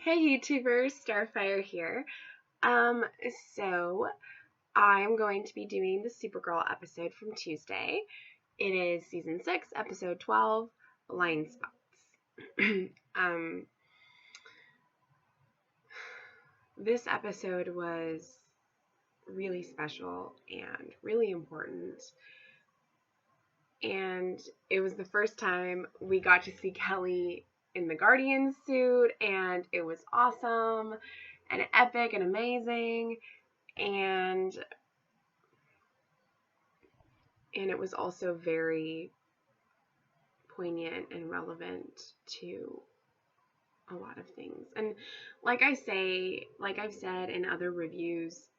Hey YouTubers, Starfire here. Um, so I'm going to be doing the Supergirl episode from Tuesday. It is season 6, episode 12, Blind Spots. um, this episode was really special and really important. And it was the first time we got to see Kelly in the Guardian suit, and it was awesome and epic and amazing. And it was also very poignant and relevant to a lot of things. And like I've said in other reviews,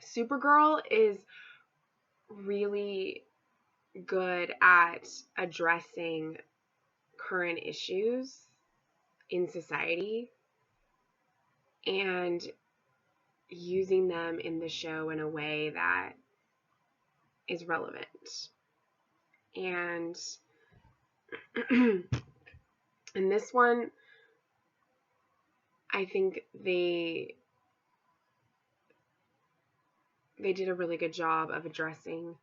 Supergirl is really good at addressing current issues in society and using them in the show in a way that is relevant. And in this one, I think they did a really good job of addressing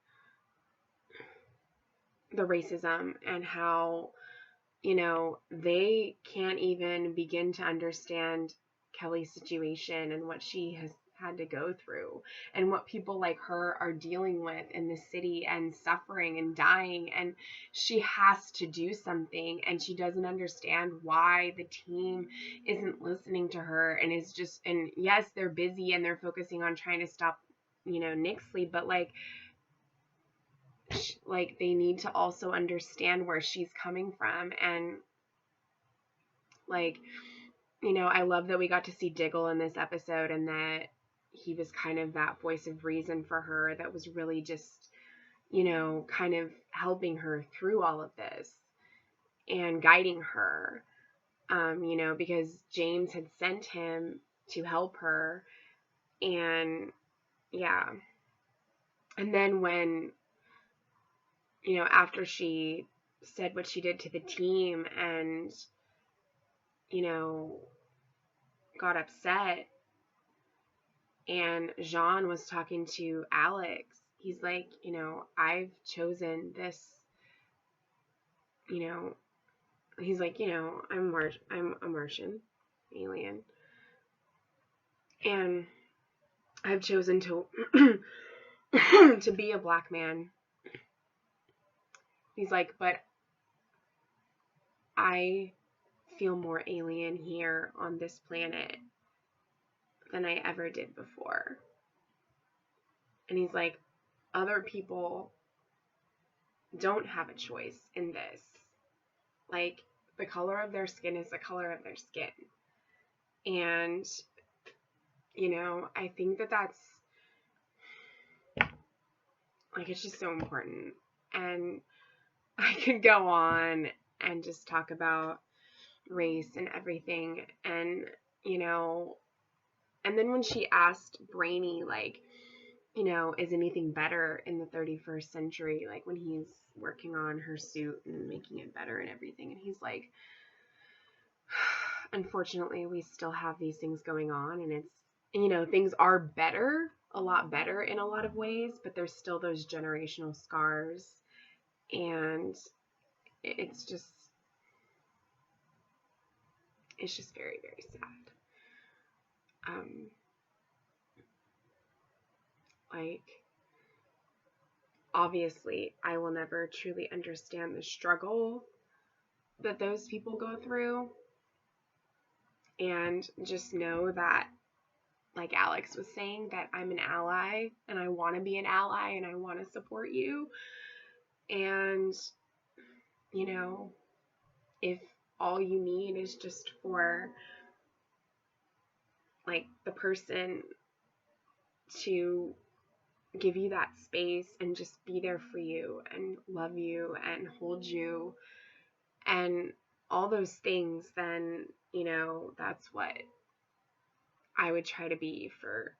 the racism and how, they can't even begin to understand Kelly's situation and what she has had to go through and what people like her are dealing with in the city and suffering and dying, and she has to do something, and she doesn't understand why the team isn't listening to her and is just, and yes, they're busy and they're focusing on trying to stop Nixley, but like they need to also understand where she's coming from. And I love that we got to see Diggle in this episode and that he was kind of that voice of reason for her that was really just, kind of helping her through all of this and guiding her, because James had sent him to help her. And yeah. And then when, after she said what she did to the team and, got upset, and Jean was talking to Alex, he's like, I've chosen this, he's like, I'm a Martian alien, and I've chosen to to be a black man. He's like, but I feel more alien here on this planet than I ever did before. And he's like, other people don't have a choice in this. Like, the color of their skin is the color of their skin. And, I think that that's, like, it's just so important. And I could go on and just talk about race and everything. And, and then when she asked Brainy, like, is anything better in the 31st century? Like when he's working on her suit and making it better and everything. And he's like, unfortunately, we still have these things going on, and it's, things are better, a lot better in a lot of ways, but there's still those generational scars. And it's just very, very sad. Obviously, I will never truly understand the struggle that those people go through. And just know that, like Alex was saying, that I'm an ally and I want to be an ally and I want to support you. And, if all you need is just for, like, the person to give you that space and just be there for you and love you and hold you and all those things, then, that's what I would try to be for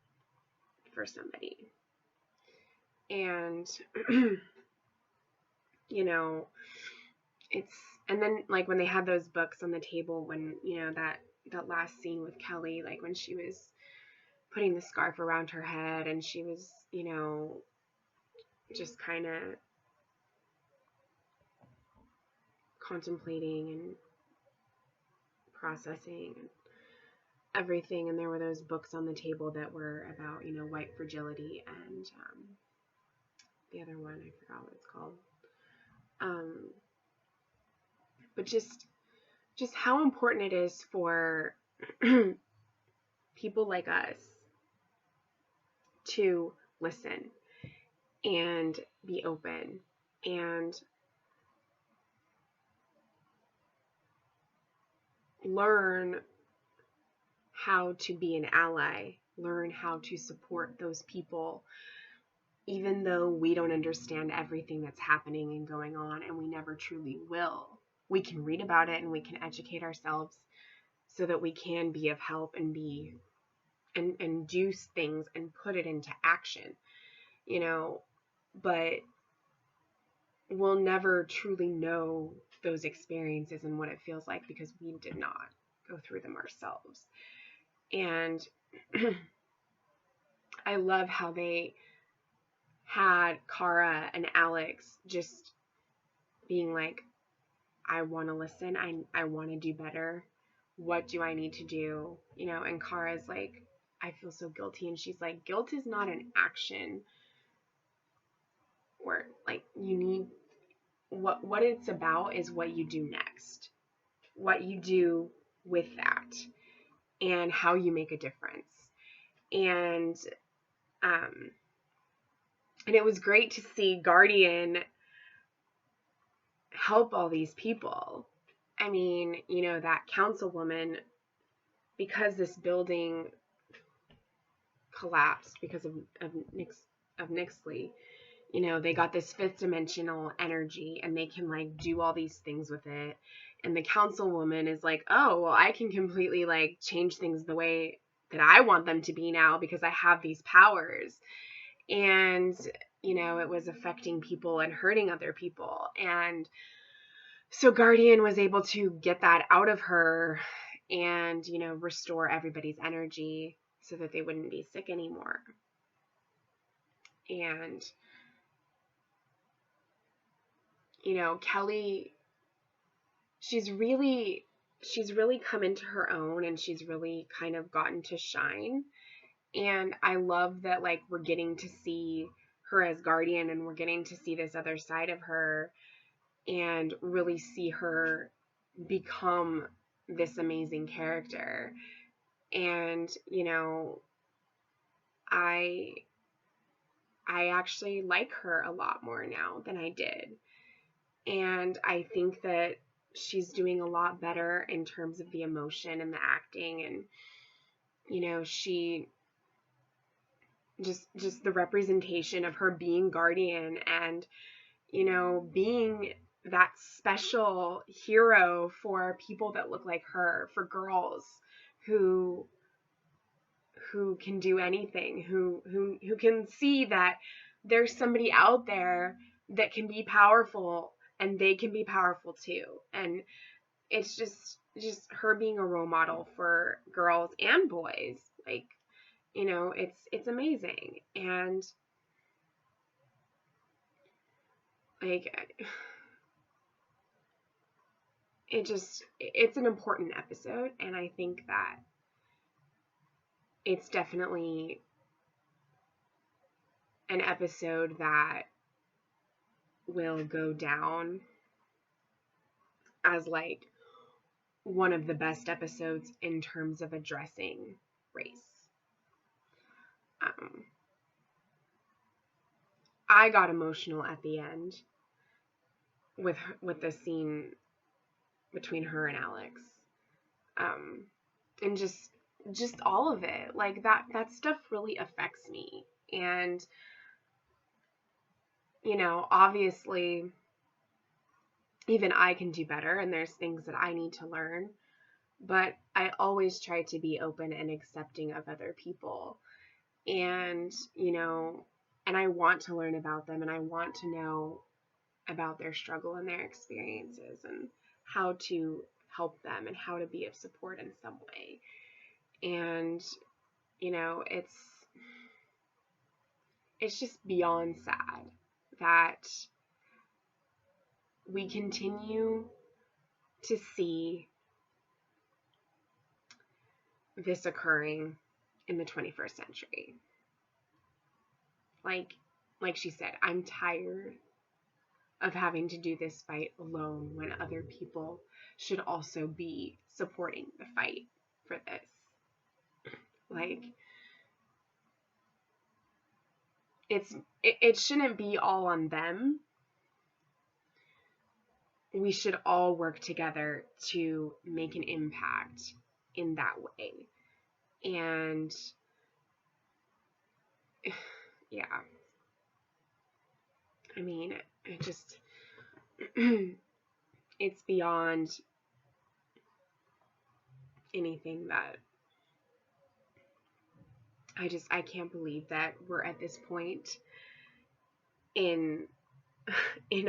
somebody. And, it's And then like when they had those books on the table, when, that last scene with Kelly, like when she was putting the scarf around her head and she was, just kind of contemplating and processing and everything. And there were those books on the table that were about, white fragility, and the other one, I forgot what it's called. But just how important it is for people like us to listen and be open and learn how to be an ally, learn how to support those people, even though we don't understand everything that's happening and going on, and we never truly will. We can read about it and we can educate ourselves so that we can be of help and and do things and put it into action, but we'll never truly know those experiences and what it feels like because we did not go through them ourselves. And I love how they had Kara and Alex just being like, I want to listen. I want to do better. What do I need to do? And Kara's like, I feel so guilty. And she's like, guilt is not an action, or like you need, what it's about is what you do next, what you do with that, and how you make a difference. And it was great to see Guardian help all these people. I mean, that councilwoman, because this building collapsed because of Nixley, they got this fifth dimensional energy and they can like do all these things with it. And the councilwoman is like, oh, well, I can completely like change things the way that I want them to be now because I have these powers. And, it was affecting people and hurting other people. And so Guardian was able to get that out of her and, restore everybody's energy so that they wouldn't be sick anymore. And, Kelly, she's really come into her own, and she's really kind of gotten to shine. And I love that, like, we're getting to see her as Guardian, and we're getting to see this other side of her and really see her become this amazing character. And, I actually like her a lot more now than I did. And I think that she's doing a lot better in terms of the emotion and the acting. And, she just the representation of her being Guardian and, being that special hero for people that look like her, for girls who can do anything, who can see that there's somebody out there that can be powerful and they can be powerful too. And it's just her being a role model for girls and boys. Like, it's amazing. And like, it's an important episode, and I think that it's definitely an episode that will go down as like one of the best episodes in terms of addressing race. I got emotional at the end with the scene between her and Alex, and just all of it. Like that stuff really affects me. And obviously even I can do better, and there's things that I need to learn, but I always try to be open and accepting of other people. And and I want to learn about them, and I want to know about their struggle and their experiences. And how to help them and how to be of support in some way. And, you know, it's just beyond sad that we continue to see this occurring in the 21st century. Like she said, I'm tired of having to do this fight alone when other people should also be supporting the fight for this. Like, it shouldn't be all on them. We should all work together to make an impact in that way. And yeah, I mean, it just it's beyond anything that I can't believe that we're at this point in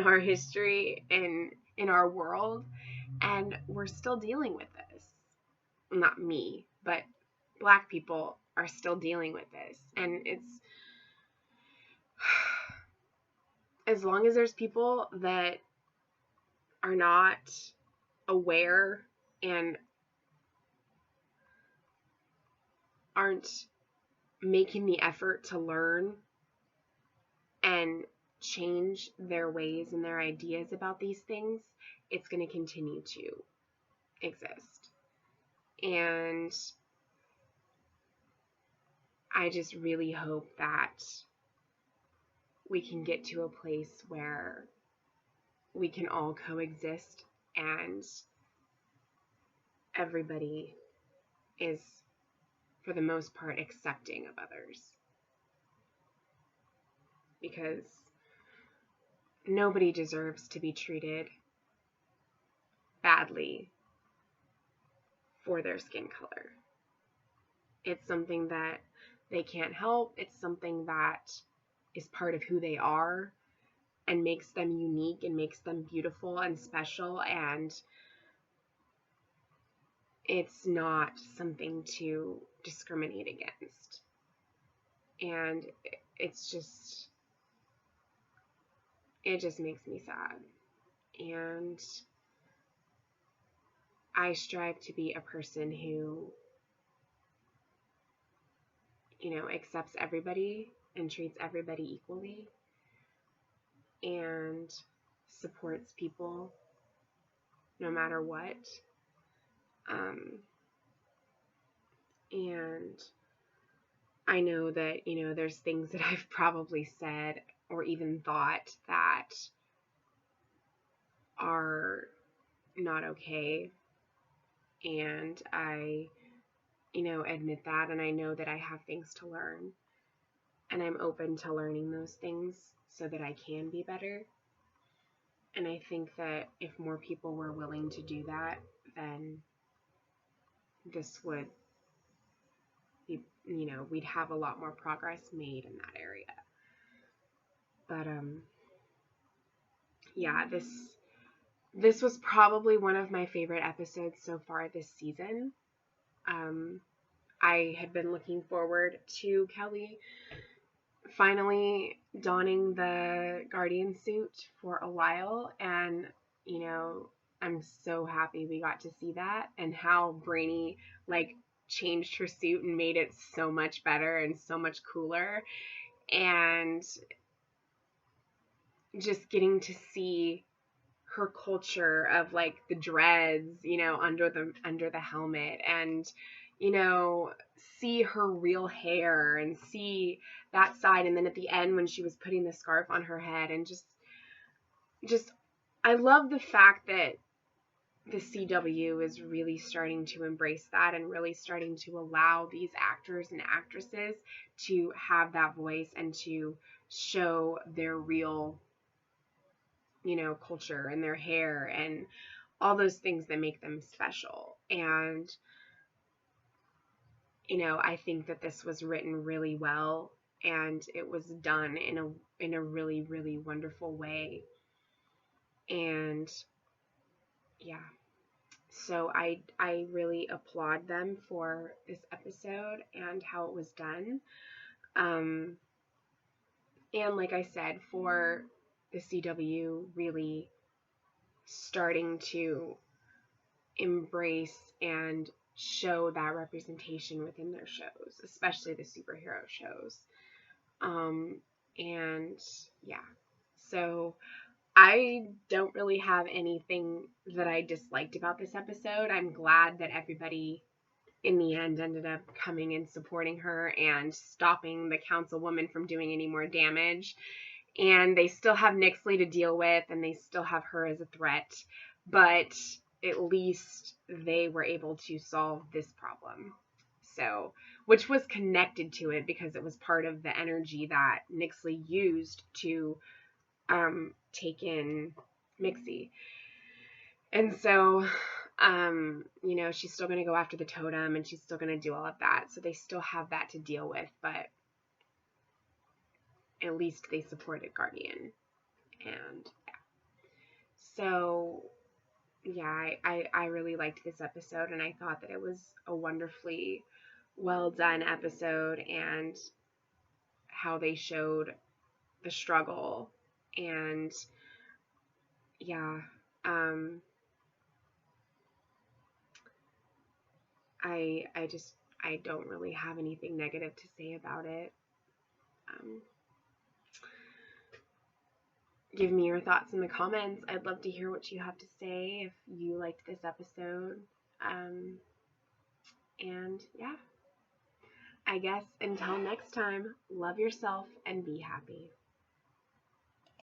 our history and in our world, and we're still dealing with this. Not me, but Black people are still dealing with this. And it's, as long as there's people that are not aware and aren't making the effort to learn and change their ways and their ideas about these things, it's going to continue to exist. And I just really hope that we can get to a place where we can all coexist and everybody is, for the most part, accepting of others. Because nobody deserves to be treated badly for their skin color. It's something that they can't help. It's something that is part of who they are and makes them unique and makes them beautiful and special. And it's not something to discriminate against. And it's just, it just makes me sad. And I strive to be a person who, you know, accepts everybody and treats everybody equally and supports people no matter what. And I know that, you know, there's things that I've probably said or even thought that are not okay. And I, you know, admit that, and I know that I have things to learn. And I'm open to learning those things so that I can be better. And I think that if more people were willing to do that, then this would be, you know, we'd have a lot more progress made in that area. But yeah, this was probably one of my favorite episodes so far this season. I had been looking forward to Kelly finally donning the Guardian suit for a while, and, you know, I'm so happy we got to see that, and how Brainy, like, changed her suit and made it so much better and so much cooler. And just getting to see her culture of, like, the dreads, you know, under the helmet, and, you know, see her real hair and see that side. And then at the end when she was putting the scarf on her head, and just I love the fact that the CW is really starting to embrace that and really starting to allow these actors and actresses to have that voice and to show their real, you know, culture and their hair and all those things that make them special. And, you know, I think that this was written really well, and it was done in a really, really wonderful way. And, yeah. So I really applaud them for this episode and how it was done. Um, and like I said, for the CW really starting to embrace and show that representation within their shows, especially the superhero shows. Um, and yeah, so I don't really have anything that I disliked about this episode. I'm glad that everybody in the end ended up coming and supporting her and stopping the councilwoman from doing any more damage. And they still have Nixley to deal with, and they still have her as a threat, but at least they were able to solve this problem. So, which was connected to it because it was part of the energy that Nixley used to take in Mixie. And so, she's still going to go after the totem and she's still going to do all of that. So they still have that to deal with, but at least they supported Guardian. And yeah. So, yeah, I really liked this episode, and I thought that it was a wonderfully well done episode, and how they showed the struggle. And yeah, I don't really have anything negative to say about it. Um, give me your thoughts in the comments. I'd love to hear what you have to say if you liked this episode. And yeah, I guess until next time, love yourself and be happy.